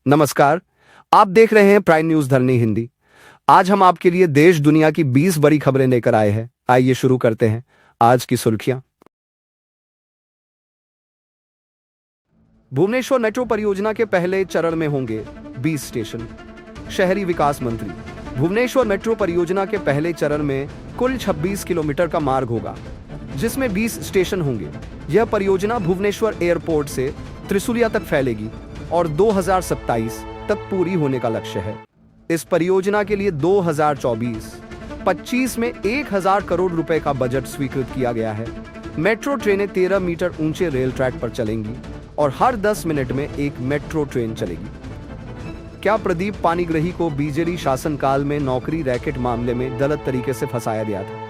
नमस्कार। आप देख रहे हैं प्राइम न्यूज धरनी हिंदी। आज हम आपके लिए देश दुनिया की 20 बड़ी खबरें लेकर आए हैं। आइए शुरू करते हैं आज की सुर्खियां। भुवनेश्वर मेट्रो परियोजना के पहले चरण में होंगे 20 स्टेशन। शहरी विकास मंत्री। भुवनेश्वर मेट्रो परियोजना के पहले चरण में कुल 26 किलोमीटर का मार्ग होगा, जिसमें 20 स्टेशन होंगे। यह परियोजना भुवनेश्वर एयरपोर्ट से त्रिशूलिया तक फैलेगी और 2027 तक पूरी होने का लक्ष्य है। इस परियोजना के लिए 2024-25 में 1000 करोड़ रुपए का बजट स्वीकृत किया गया है। मेट्रो ट्रेनें 13 मीटर ऊंचे रेल ट्रैक पर चलेंगी और हर 10 मिनट में एक मेट्रो ट्रेन चलेगी। क्या प्रदीप पानीग्राही को बीजेडी शासनकाल में नौकरी रैकेट मामले में गलत तरीके से फंसाया गया था?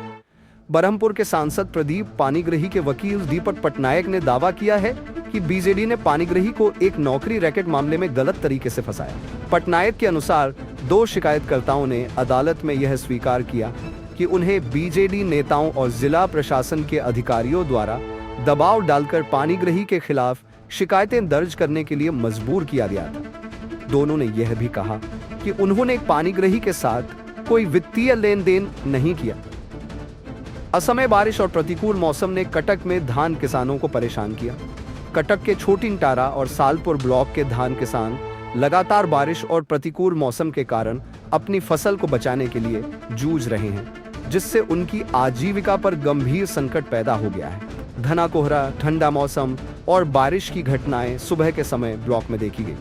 बरहमपुर के सांसद प्रदीप पानीग्राही के वकील दीपक पटनायक ने दावा किया है कि बीजेडी ने पानीग्राही को एक नौकरी रैकेट मामले में गलत तरीके से फंसाया। पटनायक के अनुसार 2 शिकायतकर्ताओं ने अदालत में यह स्वीकार किया कि उन्हें बीजेडी नेताओं और जिला प्रशासन के अधिकारियों द्वारा दबाव डालकर पानीग्राही के खिलाफ शिकायतें दर्ज करने के लिए मजबूर किया गया था। दोनों ने यह भी कहा कि उन्होंने पानीग्राही के साथ कोई वित्तीय लेन देन नहीं किया। असमय बारिश और प्रतिकूल मौसम ने कटक में धान किसानों को परेशान किया। कटक के छोटिंगटारा और सालपुर ब्लॉक के धान किसान लगातार बारिश और प्रतिकूल मौसम के कारण अपनी फसल को बचाने के लिए जूझ रहे हैं, जिससे उनकी आजीविका पर गंभीर संकट पैदा हो गया है। घना कोहरा, ठंडा मौसम और बारिश की घटनाएं सुबह के समय ब्लॉक में देखी गई।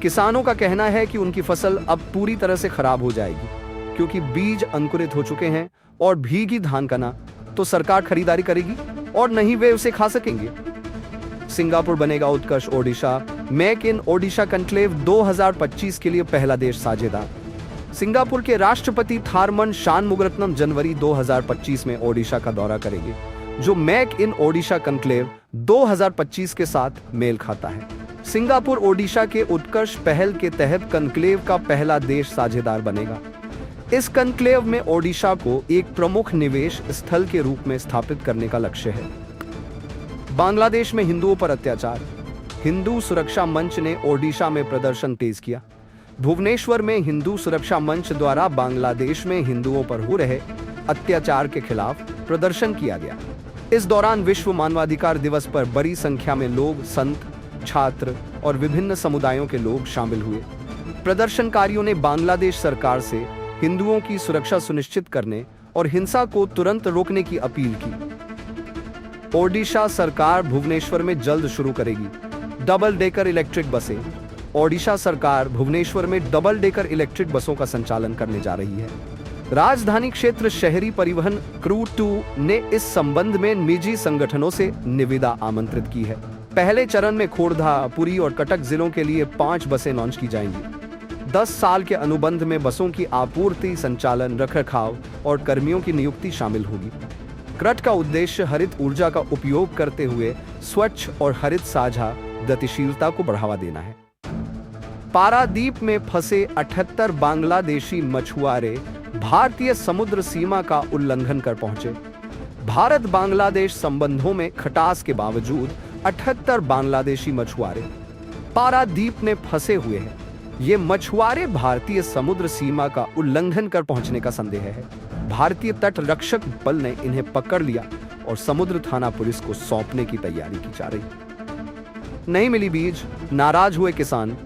किसानों का कहना है कि उनकी फसल अब पूरी तरह से खराब हो जाएगी, क्योंकि बीज अंकुरित हो चुके हैं और भीगी धान का ना तो सरकार खरीदारी करेगी और नहीं वे उसे खा सकेंगे। सिंगापुर बनेगा Utkarsh Odisha. Make in Odisha conclave 2025 के लिए पहला देश साझेदार। सिंगापुर के राष्ट्रपति थारमन शानमुगरत्नम जनवरी 2025 में ओडिशा का दौरा करेंगे, जो मेक इन ओडिशा कॉन्क्लेव 2025 के साथ मेल खाता है। सिंगापुर ओडिशा के उत्कर्ष पहल के तहत कॉन्क्लेव का पहला देश साझेदार बनेगा। इस कॉन्क्लेव में ओडिशा को एक प्रमुख निवेश स्थल के रूप में स्थापित करने का लक्ष्य है। बांग्लादेश में हिंदुओं पर अत्याचार। हिंदू सुरक्षा मंच ने ओडिशा में प्रदर्शन तेज किया। भुवनेश्वर में हिंदू सुरक्षा मंच द्वारा बांग्लादेश में हिंदुओं पर हो रहे अत्याचार के खिलाफ प्रदर्शन किया गया। इस दौरान विश्व मानवाधिकार दिवस पर बड़ी संख्या में लोग, संत, छात्र और विभिन्न समुदायों के लोग शामिल हुए। प्रदर्शनकारियों ने बांग्लादेश सरकार से हिंदुओं की सुरक्षा सुनिश्चित करने और हिंसा को तुरंत रोकने की अपील की। ओडिशा सरकार भुवनेश्वर में जल्द शुरू करेगी डबल डेकर इलेक्ट्रिक बसें। ओडिशा सरकार भुवनेश्वर में डबल डेकर इलेक्ट्रिक बसों का संचालन करने जा रही है। राजधानी क्षेत्र शहरी परिवहन क्रू 2 ने इस संबंध में निजी संगठनों से निविदा आमंत्रित की है। पहले चरण में खोर्धा, पुरी और कटक जिलों के लिए 5 बसें लॉन्च की जाएंगी। 10 साल के अनुबंध में बसों की आपूर्ति, संचालन, रखरखाव और कर्मियों की नियुक्ति शामिल होगी। क्रट का उद्देश्य हरित ऊर्जा का उपयोग करते हुए स्वच्छ और हरित साझा गतिशीलता को बढ़ावा देना है। पारादीप में फंसे 78 बांग्लादेशी मछुआरे भारतीय समुद्र सीमा का उल्लंघन कर पहुंचे। भारत बांग्लादेश संबंधों में खटास के बावजूद 78 बांग्लादेशी मछुआरे पारादीप में फंसे हुए हैं। ये मछुआरे भारतीय समुद्र सीमा का उल्लंघन कर पहुंचने का संदेह है। भारतीय तट रक्षक बल ने इन्हें पकड़ लिया और समुद्र थाना पुलिस को सौंपने की तैयारी की जा रही। नहीं मिली बीज, नाराज हुए किसान।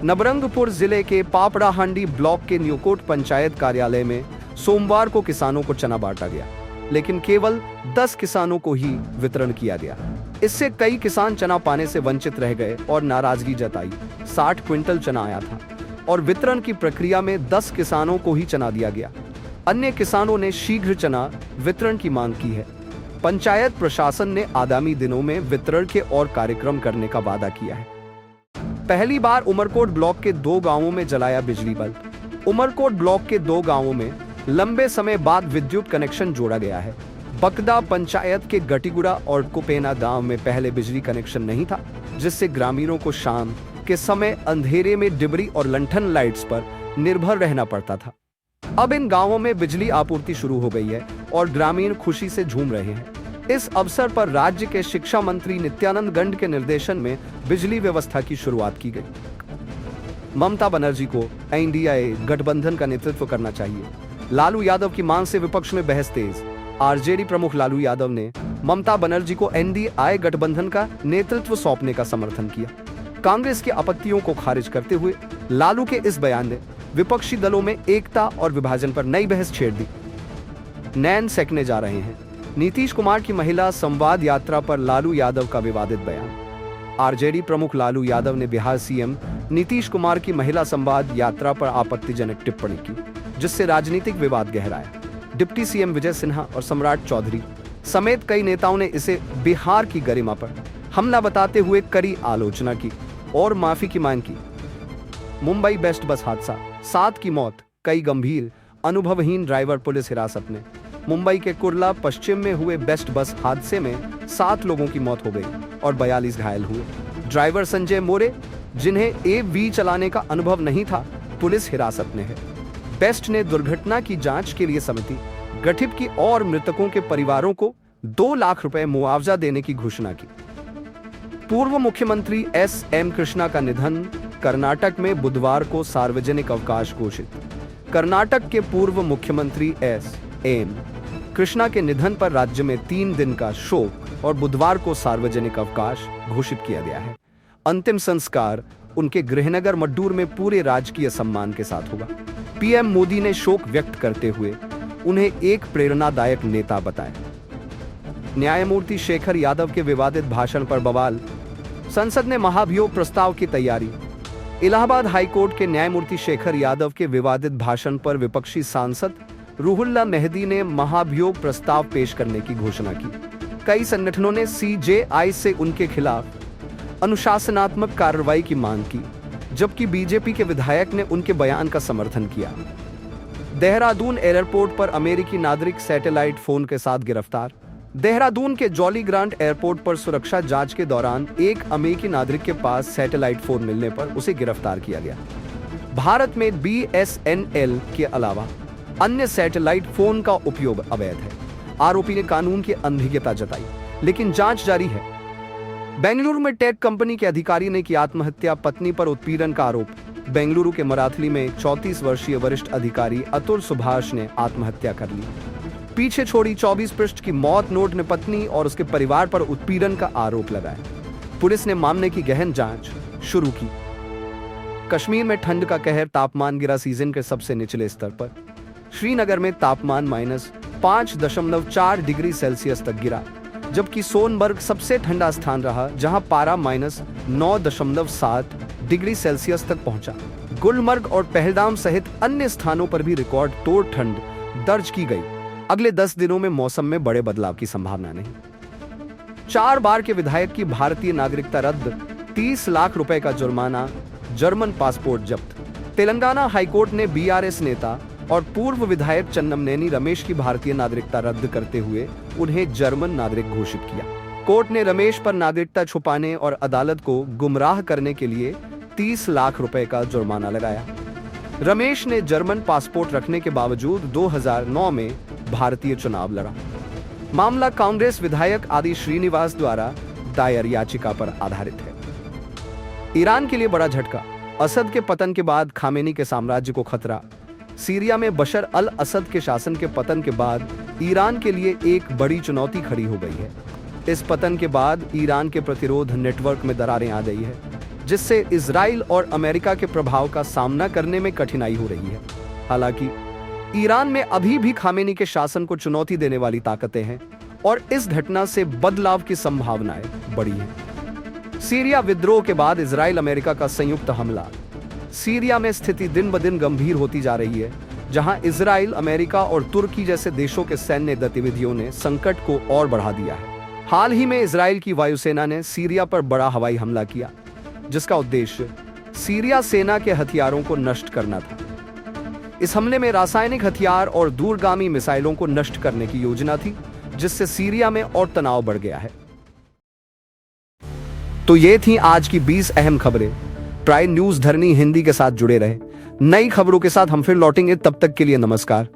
नवरंगपुर जिले के पापड़ाहांडी ब्लॉक के न्यूकोट पंचायत कार्यालय में सोमवार को किसानों को चना बांटा गया, लेकिन केवल 10 किसानों को ही वितरण किया गया। इससे कई किसान चना पाने से वंचित रह गए और नाराजगी जताई। 60 क्विंटल चना आया था और वितरण की प्रक्रिया में 10 किसानों को ही चना दिया गया। अन्य किसानों ने शीघ्र चना वितरण की मांग की है। पंचायत प्रशासन ने आगामी दिनों में वितरण के और कार्यक्रम करने का वादा किया है। पहली बार उमरकोट ब्लॉक के 2 गांवों में जलाया बिजली बल्ब। उमरकोट ब्लॉक के 2 गांवों में लंबे समय बाद विद्युत कनेक्शन जोड़ा गया है। बकदा पंचायत के गटीगुड़ा और कुपेना गांव में पहले बिजली कनेक्शन नहीं था, जिससे ग्रामीणों को शाम के समय अंधेरे में डिबरी और लंठन लाइट्स पर निर्भर रहना पड़ता था। अब इन गांवों में बिजली आपूर्ति शुरू हो गई है और ग्रामीण खुशी से झूम रहे हैं। इस अवसर पर राज्य के शिक्षा मंत्री नित्यानंद गंड के निर्देशन में बिजली व्यवस्था की शुरुआत की गई। ममता बनर्जी को एनडीए गठबंधन का नेतृत्व करना चाहिए। लालू यादव की मांग से विपक्ष में बहस तेज। आरजेडी प्रमुख लालू यादव ने ममता बनर्जी को एनडीए गठबंधन का नेतृत्व सौंपने का समर्थन किया। कांग्रेस की आपत्तियों को खारिज करते हुए लालू के इस बयान ने विपक्षी दलों में एकता और विभाजन पर नई बहस छेड़ दी। नैन सेकने जा रहे हैं। नीतीश कुमार की महिला संवाद यात्रा पर लालू यादव का विवादित बयान। आरजेडी प्रमुख लालू यादव ने बिहार सीएम नीतीश कुमार की महिला संवाद यात्रा पर आपत्तिजनक टिप्पणी की, जिससे राजनीतिक विवाद गहराया। डिप्टी सीएम विजय सिन्हा और सम्राट चौधरी समेत कई नेताओं ने इसे बिहार की गरिमा पर हमला बताते हुए कड़ी आलोचना की और माफी की मांग की। मुंबई बेस्ट बस हादसा, 7 की मौत, कई गंभीर, अनुभवहीन ड्राइवर पुलिस हिरासत में। मुंबई के कुर्ला पश्चिम में हुए बेस्ट बस हादसे में 7 लोगों की मौत हो गई और 42 घायल हुए। ड्राइवर संजय मोरे, जिन्हें एवी चलाने का अनुभव नहीं था, पुलिस हिरासत में है। बेस्ट ने दुर्घटना की जांच के लिए समिति गठित की और मृतकों के परिवारों को 2 लाख रुपए मुआवजा देने की घोषणा की। पूर्व मुख्यमंत्री एस.एम. कृष्णा का निधन, कर्नाटक में बुधवार को सार्वजनिक अवकाश घोषित। कर्नाटक के पूर्व मुख्यमंत्री एस.एम. कृष्णा के निधन पर राज्य में 3 दिन का शोक और बुधवार को सार्वजनिक अवकाश घोषित किया गया है। अंतिम संस्कार उनके गृहनगर मड्डूर में पूरे राजकीय सम्मान के साथ होगा। पीएम मोदी ने शोक व्यक्त करते हुए उन्हें एक प्रेरणादायक नेता बताया। न्यायमूर्ति शेखर यादव के विवादित भाषण पर बवाल, संसद ने महाभियोग प्रस्ताव की तैयारी। इलाहाबाद हाईकोर्ट के न्यायमूर्ति शेखर यादव के विवादित भाषण पर विपक्षी सांसद रूहुल्ला मेहदी ने महाभियोग प्रस्ताव पेश करने की घोषणा की। कई संगठनों ने सीजेआई से उनके खिलाफ अनुशासनात्मक कार्रवाई की मांग की, जबकि बीजेपी के विधायक ने उनके बयान का समर्थन किया। देहरादून एयरपोर्ट पर अमेरिकी नागरिक सैटेलाइट फोन के साथ गिरफ्तार। देहरादून के जॉली ग्रांट एयरपोर्ट पर सुरक्षा जांच के दौरान एक अमेरिकी नागरिक के पास सैटेलाइट फोन मिलने पर उसे गिरफ्तार किया गया। भारत में बीएसएनएल के अलावा अन्य सैटेलाइट फोन का उपयोग अवैध है। आरोपी ने कानून की अनभिज्ञता जताई, लेकिन जांच जारी है। बेंगलुरु में टेक कंपनी के अधिकारी ने की आत्महत्या, पत्नी पर उत्पीड़न का आरोप। बेंगलुरु के मराथली में 34 वर्षीय वरिष्ठ अधिकारी अतुल सुभाष ने आत्महत्या कर ली। पीछे छोड़ी 24 पृष्ठ की मौत नोट ने पत्नी और उसके परिवार पर उत्पीड़न का आरोप लगाया। पुलिस ने मामले की गहन जांच शुरू की। कश्मीर में ठंड का कहर, तापमान गिरा सीजन के सबसे निचले स्तर पर। श्रीनगर में तापमान -5.4 डिग्री सेल्सियस तक गिरा, जबकि सोनबर्ग सबसे ठंडा स्थान रहा, जहां पारा -9.7 डिग्री सेल्सियस तक पहुंचा। गुलमर्ग और पहलगाम सहित अन्य स्थानों पर भी रिकॉर्ड तोड़ ठंड दर्ज की गई। अगले 10 दिनों में मौसम में बड़े बदलाव की संभावना नहीं। 4 बार के विधायक की भारतीय नागरिकता रद्द, 30 लाख रुपए का जुर्माना, जर्मन पासपोर्ट जब्त। तेलंगाना हाईकोर्ट ने बीआरएस नेता और पूर्व विधायक चन्नमनेनी रमेश की भारतीय नागरिकता रद्द करते हुए उन्हें जर्मन नागरिक घोषित किया। कोर्ट ने रमेश पर नागरिकता छुपाने और अदालत को गुमराह करने के लिए 30 लाख रुपए का जुर्माना लगाया। रमेश ने जर्मन पासपोर्ट रखने के बावजूद 2009 में भारतीय चुनाव लड़ा। मामला कांग्रेस विधायक आदि श्रीनिवास द्वारा दायर याचिका पर आधारित है। ईरान के लिए बड़ा झटका, असद के पतन के बाद खामेनी के साम्राज्य को खतरा। सीरिया में बशर अल असद के शासन के पतन के बाद ईरान के लिए एक बड़ी चुनौती खड़ी हो गई है। इस पतन के बाद ईरान के प्रतिरोध नेटवर्क में दरारें आ गई है, जिससे इजराइल और अमेरिका के प्रभाव का सामना करने में कठिनाई हो रही है। हालांकि ईरान में अभी भी खामेनी के शासन को चुनौती देने वाली ताकतें हैं और इस घटना से बदलाव की संभावनाएं बढ़ी हैं। सीरिया विद्रोह के बाद इजराइल अमेरिका का संयुक्त हमला। सीरिया में स्थिति दिन ब दिन गंभीर होती जा रही है, जहां इजराइल, अमेरिका और तुर्की जैसे देशों के सैन्य गतिविधियों ने संकट को और बढ़ा दिया है। हाल ही में इजराइल की वायुसेना ने सीरिया पर बड़ा हवाई हमला किया, जिसका उद्देश्य सीरिया सेना के हथियारों को नष्ट करना था। इस हमले में रासायनिक हथियार और दूरगामी मिसाइलों को नष्ट करने की योजना थी, जिससे सीरिया में और तनाव बढ़ गया है। तो ये थी आज की 20 अहम खबरें। प्राइम न्यूज धरनी हिंदी के साथ जुड़े रहे। नई खबरों के साथ हम फिर लौटेंगे, तब तक के लिए नमस्कार।